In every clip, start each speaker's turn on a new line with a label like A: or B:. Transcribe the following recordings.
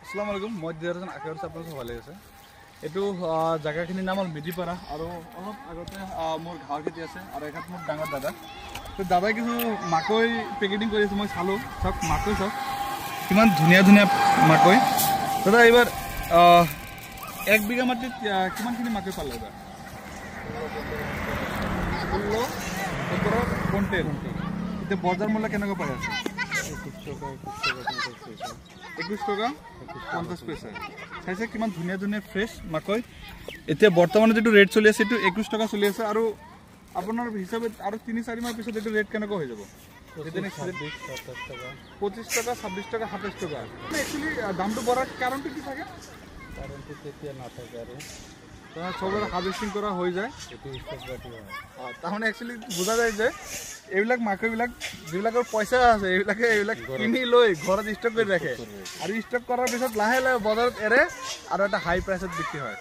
A: আসসালামু আলাইকুম মই দিয়াৰজন আকাশ আপোনালোক ভালে আছে এটো জায়গাখিনি নাম হল মিডিপাৰা আৰু অলপ আগতে মোৰ ঘাঁহ খেতি আছে আৰু এখাত মোৰ ডাঙৰ দাদা তো দাদাই কিছু মাকৈ পেকেটিং কৰি আছে মই চালো সব মাকৈ সব কিমান ধুনিয়া ধুনিয়া মাকৈ দাদা এবাৰ 1 বিঘা মাটিত কিমানখিনি মাকৈ পালে এবাৰ 16 কুইণ্টেল এতিয়া বজাৰ মূল্য কেনেকৈ পাই আছে 21 টকা 50 পইচা চাইছে কিমান ধুনিয়া ধুনিয়া ফ্ৰেছ মাকৈ এতিয়া বৰ্তমানে যেটো ৰেট চলি আছে এটো 21 টকা চলি আছে আৰু আপোনাৰ হিচাপে আৰু 3-4 মাহ পিছত এটো ৰেট কেনেকৈ হৈ যাব এদিনে 25 টকা 26 টকা 27 টকা একচুয়ালি দামটো বঢ়াৰ কাৰণটো কি থাকে কাৰণটো তেতিয়া নাথাকে আৰু তাৰ সবৰে হাৰ্ভেস্টিং কৰা হৈ যায় এটো ষ্টক বাটি হয় তাহলে একচুয়ালি বুজা যায় যে এইবিলাক মাকৈবিলাক যিবিলাকৰ পইচা আছে এইবিলাক কিনি লৈ ঘৰত ষ্টক কৰি ৰাখে আৰু ষ্টক কৰাৰ পিছত লাহে লাহে বজাৰত এৰে আৰু এটা হাই প্ৰাইসত বিক্ৰী হয়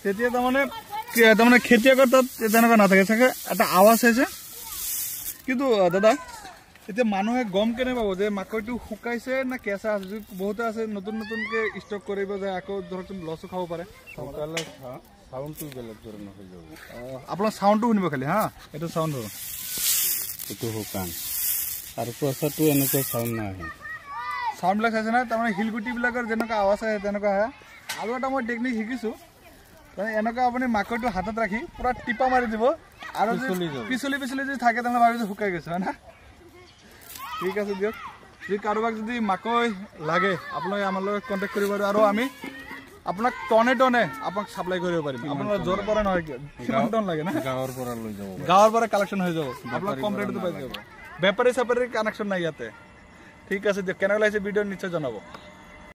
A: তেতিয়া তাৰমানে খেতিয়কৰ তাত তেনেকুৱা নাথাকে চাগে এটা আৱাজ আছে কিন্তু দাদা এতিয়া মানুহে গম কেনে পাব যে মাকৈটো শুকাইছে না কেঁচা আছে বহুত আছে নতুন নতুনকে ষ্টক কৰিব যায় আকৌ ধৰক লসও খাব পাৰে শুকালে সাউন্ডটো বেলেগ ধৰণৰ হৈ যাব আপোনাৰ সাউন্ডটো শুনিব খালি হা এটা সাউন্ড হ'ব এটো শুকান আৰু প্ৰচাৰটো এনেকৈ সাউন্ড নাই সাউন্ড বিলাক আছে না তাৰমানে হিলগুটি বিলাকৰ যেনেকা আৱাজ আছে তেনেকা হয় আৰু এটা মই টেকনিক শিকিছো মানে এনেকা আপুনি মাকৈটো হাতত ৰাখি পুৰা টিপা মাৰি দিব আৰু পিছলি যদি থাকে তেনেহলে ভাবি যে শুকাই গৈছে না ঠিক আছে দিয়ক যদি কাৰোবাক যদি মাকৈ লাগে আপোনালোকে আমাৰ লগত কন্টাক্ট কৰিব আৰু আমি আপোনাক টনে টনে আপোনাক সাপ্লাই কৰিব পাৰিম আপোনাৰ জোৰ পৰা নহয় কিমান টন লাগে না গাঁৱৰ পৰা লৈ যাব গাঁৱৰ পৰা কালেকচন হৈ যাব আপোনাক কম ৰেটত পাই যাব বেপাৰী সাপাৰীৰ কানেকচন নাই ইয়াতে ঠিক আছে দিয়ক কেনে লাগিছে ভিডিও নিশ্চয় জনাব